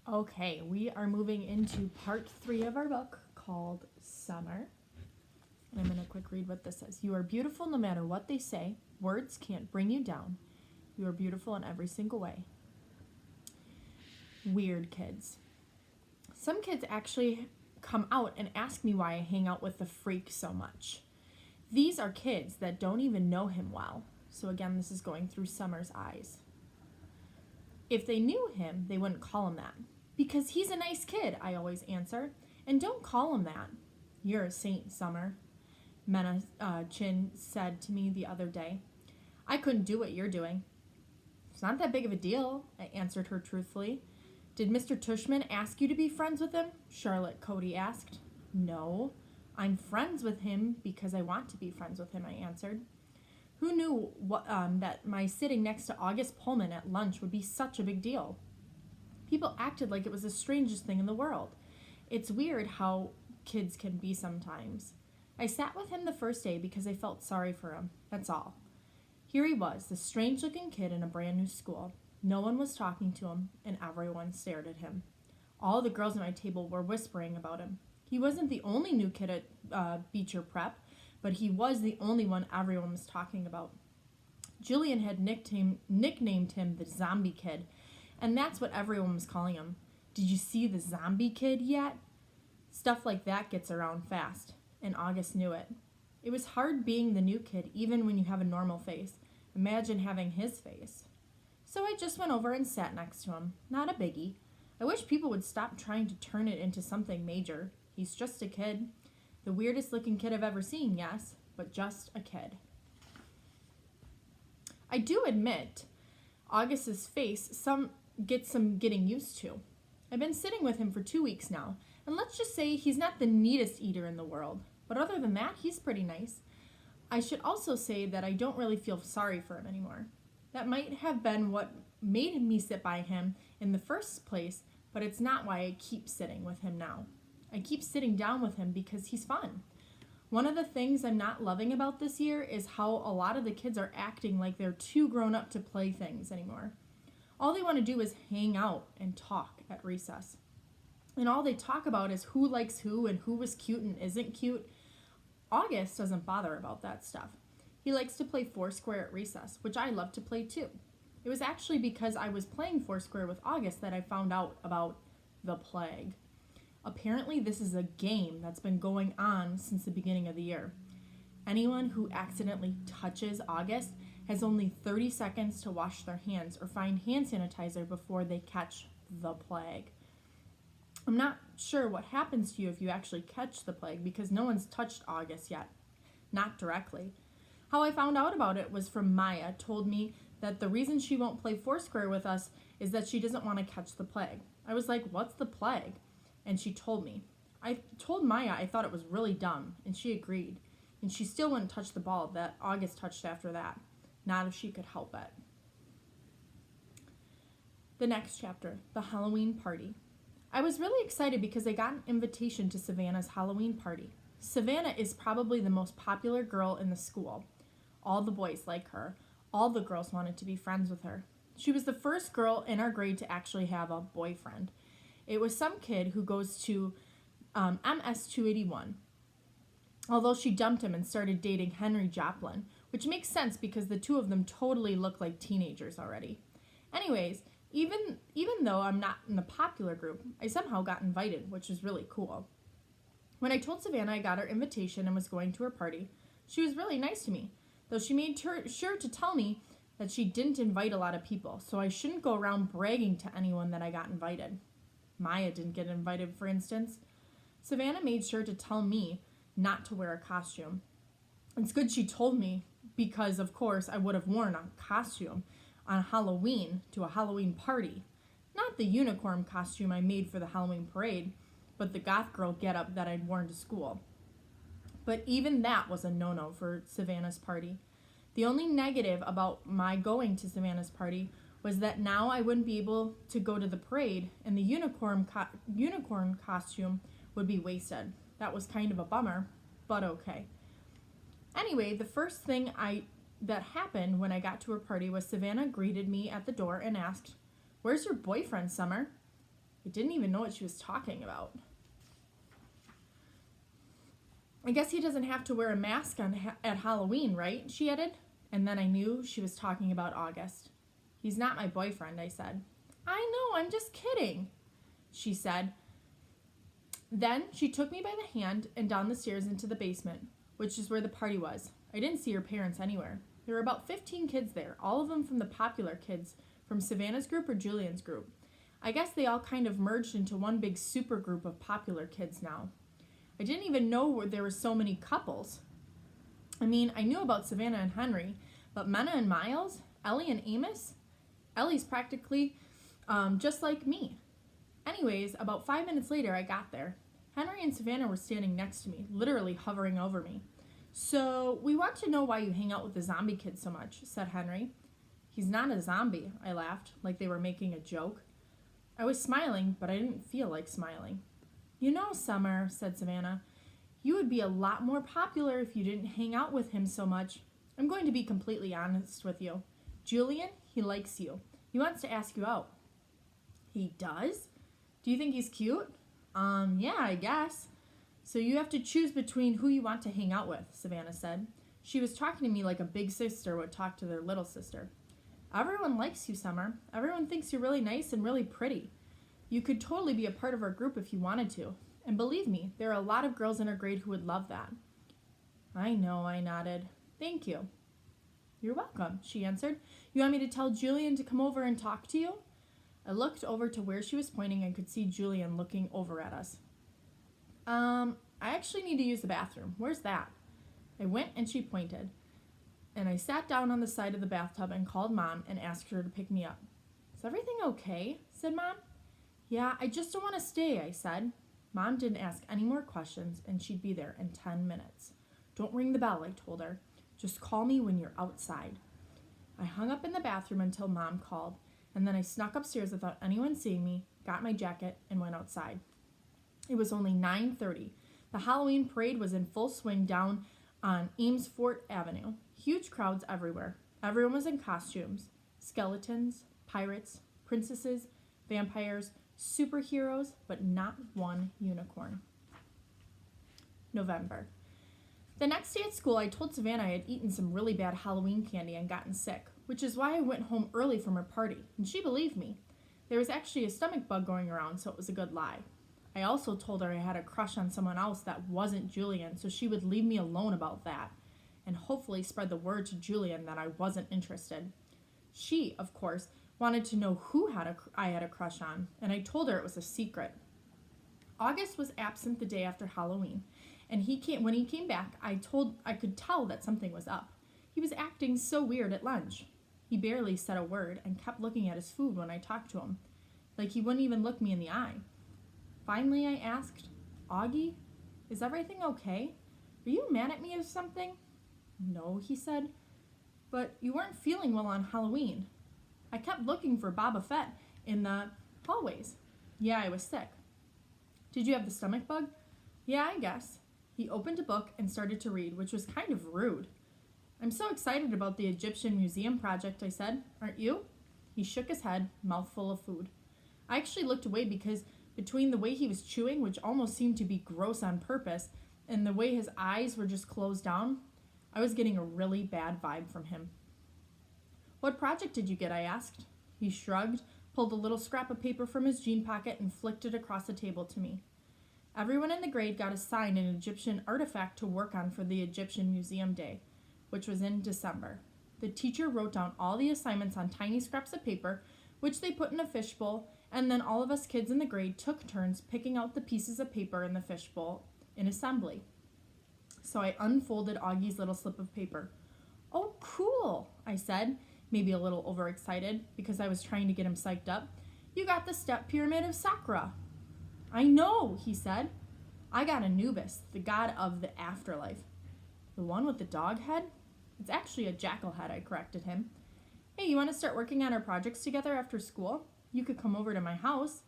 Okay, we are moving into part 3 of our book called Summer. And I'm going to quick read what this says. You are beautiful no matter what they say. Words can't bring you down. You are beautiful in every single way. Weird kids. Some kids actually come out and ask me why I hang out with the freak so much. These are kids that don't even know him well. So again, this is going through Summer's eyes. If they knew him, they wouldn't call him that. Because he's a nice kid, I always answer. And don't call him that. You're a saint, Summer, Mena Chin said to me the other day. I couldn't do what you're doing. It's not that big of a deal, I answered her truthfully. Did Mr. Tushman ask you to be friends with him? Charlotte Cody asked. No, I'm friends with him because I want to be friends with him, I answered. Who knew that my sitting next to August Pullman at lunch would be such a big deal? People acted like it was the strangest thing in the world. It's weird how kids can be sometimes. I sat with him the first day because I felt sorry for him, that's all. Here he was, this strange-looking kid in a brand new school. No one was talking to him, and everyone stared at him. All the girls at my table were whispering about him. He wasn't the only new kid at Beecher Prep, but he was the only one everyone was talking about. Julian had nicknamed him the Zombie Kid, and that's what everyone was calling him. Did you see the Zombie Kid yet? Stuff like that gets around fast, and August knew it. It was hard being the new kid even when you have a normal face. Imagine having his face. So I just went over and sat next to him. Not a biggie. I wish people would stop trying to turn it into something major. He's just a kid. The weirdest looking kid I've ever seen, yes, but just a kid. I do admit, August's face gets some getting used to. I've been sitting with him for 2 weeks now, and let's just say he's not the neatest eater in the world, but other than that, he's pretty nice. I should also say that I don't really feel sorry for him anymore. That might have been what made me sit by him in the first place, but it's not why I keep sitting with him now. I keep sitting down with him because he's fun. One of the things I'm not loving about this year is how a lot of the kids are acting like they're too grown up to play things anymore. All they want to do is hang out and talk at recess. And all they talk about is who likes who and who was cute and isn't cute. August doesn't bother about that stuff. He likes to play Foursquare at recess, which I love to play too. It was actually because I was playing Foursquare with August that I found out about the plague. Apparently, this is a game that's been going on since the beginning of the year. Anyone who accidentally touches August has only 30 seconds to wash their hands or find hand sanitizer before they catch the plague. I'm not sure what happens to you if you actually catch the plague because no one's touched August yet. Not directly. How I found out about it was from Maya told me that the reason she won't play Foursquare with us is that she doesn't want to catch the plague. I was like, what's the plague? And she told me. I told Maya I thought it was really dumb, and she agreed. And she still wouldn't touch the ball that August touched after that. Not if she could help it. The next chapter, the Halloween party. I was really excited because I got an invitation to Savannah's Halloween party. Savannah is probably the most popular girl in the school. All the boys like her. All the girls wanted to be friends with her. She was the first girl in our grade to actually have a boyfriend. It was some kid who goes to MS 281. Although she dumped him and started dating Henry Joplin, which makes sense because the two of them totally look like teenagers already. Anyways, even though I'm not in the popular group, I somehow got invited, which is really cool. When I told Savannah I got her invitation and was going to her party, she was really nice to me, though she made sure to tell me that she didn't invite a lot of people, so I shouldn't go around bragging to anyone that I got invited. Maya didn't get invited, for instance. Savannah made sure to tell me not to wear a costume. It's good she told me because, of course, I would have worn a costume on Halloween to a Halloween party. Not the unicorn costume I made for the Halloween parade, but the goth girl getup that I'd worn to school. But even that was a no-no for Savannah's party. The only negative about my going to Savannah's party was that now I wouldn't be able to go to the parade and the unicorn costume would be wasted. That was kind of a bummer, but okay. Anyway, the first thing that happened when I got to her party was Savannah greeted me at the door and asked, "Where's your boyfriend, Summer?" I didn't even know what she was talking about. I guess he doesn't have to wear a mask at Halloween, right? She added. And then I knew she was talking about August. He's not my boyfriend, I said. I know, I'm just kidding, she said. Then she took me by the hand and down the stairs into the basement, which is where the party was. I didn't see her parents anywhere. There were about 15 kids there, all of them from the popular kids, from Savannah's group or Julian's group. I guess they all kind of merged into one big super group of popular kids now. I didn't even know there were so many couples. I mean, I knew about Savannah and Henry, but Menna and Miles, Ellie and Amos? Ellie's practically just like me. Anyways, about 5 minutes later, I got there. Henry and Savannah were standing next to me, literally hovering over me. So, we want to know why you hang out with the zombie kids so much, said Henry. He's not a zombie, I laughed, like they were making a joke. I was smiling, but I didn't feel like smiling. You know, Summer, said Savannah, you would be a lot more popular if you didn't hang out with him so much. I'm going to be completely honest with you. Julian, he likes you. He wants to ask you out. He does? Do you think he's cute? Yeah, I guess. So you have to choose between who you want to hang out with, Savannah said. She was talking to me like a big sister would talk to their little sister. Everyone likes you, Summer. Everyone thinks you're really nice and really pretty. You could totally be a part of our group if you wanted to. And believe me, there are a lot of girls in our grade who would love that. I know, I nodded. Thank you. You're welcome, she answered. You want me to tell Julian to come over and talk to you? I looked over to where she was pointing and could see Julian looking over at us. I actually need to use the bathroom. Where's that? I went and she pointed. And I sat down on the side of the bathtub and called Mom and asked her to pick me up. Is everything okay? Said Mom. Yeah, I just don't want to stay, I said. Mom didn't ask any more questions and she'd be there in 10 minutes. Don't ring the bell, I told her. Just call me when you're outside. I hung up in the bathroom until Mom called, and then I snuck upstairs without anyone seeing me, got my jacket, and went outside. It was only 9:30. The Halloween parade was in full swing down on Amesfort Avenue. Huge crowds everywhere. Everyone was in costumes. Skeletons, pirates, princesses, vampires, superheroes, but not one unicorn. November. The next day at school, I told Savannah I had eaten some really bad Halloween candy and gotten sick, which is why I went home early from her party, and she believed me. There was actually a stomach bug going around, so it was a good lie. I also told her I had a crush on someone else that wasn't Julian, so she would leave me alone about that, and hopefully spread the word to Julian that I wasn't interested. She, of course, wanted to know who I had a crush on, and I told her it was a secret. August was absent the day after Halloween, and when he came back, I could tell that something was up. He was acting so weird at lunch. He barely said a word and kept looking at his food when I talked to him, like he wouldn't even look me in the eye. Finally, I asked, Augie, is everything okay? Are you mad at me or something? No, he said, but you weren't feeling well on Halloween. I kept looking for Boba Fett in the hallways. Yeah, I was sick. Did you have the stomach bug? Yeah, I guess. He opened a book and started to read, which was kind of rude. I'm so excited about the Egyptian Museum project, I said. Aren't you? He shook his head, mouthful of food. I actually looked away because between the way he was chewing, which almost seemed to be gross on purpose, and the way his eyes were just closed down, I was getting a really bad vibe from him. What project did you get? I asked. He shrugged, pulled a little scrap of paper from his jean pocket, and flicked it across the table to me. Everyone in the grade got assigned an Egyptian artifact to work on for the Egyptian Museum Day, which was in December. The teacher wrote down all the assignments on tiny scraps of paper, which they put in a fishbowl, and then all of us kids in the grade took turns picking out the pieces of paper in the fishbowl in assembly. So I unfolded Augie's little slip of paper. Oh, cool, I said, maybe a little overexcited because I was trying to get him psyched up. You got the step pyramid of Sakra. I know, he said. I got Anubis, the god of the afterlife. The one with the dog head? It's actually a jackal head, I corrected him. Hey, you want to start working on our projects together after school? You could come over to my house.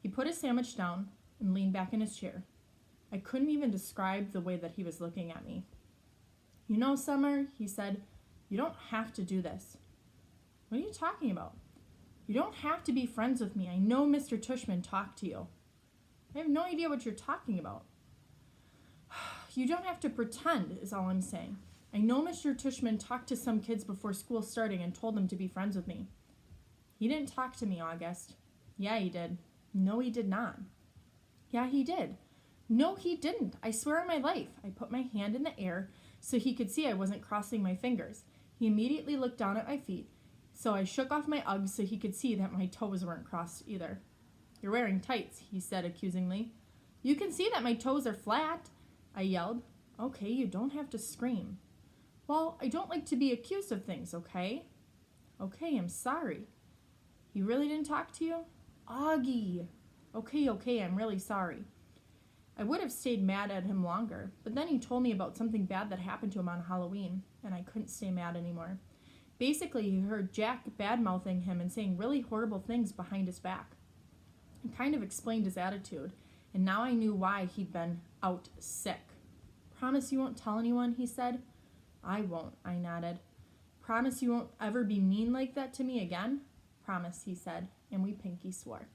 He put his sandwich down and leaned back in his chair. I couldn't even describe the way that he was looking at me. You know, Summer, he said, you don't have to do this. What are you talking about? You don't have to be friends with me. I know Mr. Tushman talked to you. I have no idea what you're talking about. You don't have to pretend, is all I'm saying. I know Mr. Tushman talked to some kids before school starting and told them to be friends with me. He didn't talk to me, August. Yeah, he did. No, he did not. Yeah, he did. No, he didn't. I swear on my life. I put my hand in the air so he could see I wasn't crossing my fingers. He immediately looked down at my feet, so I shook off my Uggs so he could see that my toes weren't crossed either. You're wearing tights, he said accusingly. You can see that my toes are flat, I yelled. Okay, you don't have to scream. Well, I don't like to be accused of things, okay? Okay, I'm sorry. He really didn't talk to you? Augie. Okay, I'm really sorry. I would have stayed mad at him longer, but then he told me about something bad that happened to him on Halloween, and I couldn't stay mad anymore. Basically, he heard Jack bad-mouthing him and saying really horrible things behind his back. It kind of explained his attitude, and now I knew why he'd been out sick. Promise you won't tell anyone, he said. I won't, I nodded. Promise you won't ever be mean like that to me again? Promise, he said, and we pinky swore.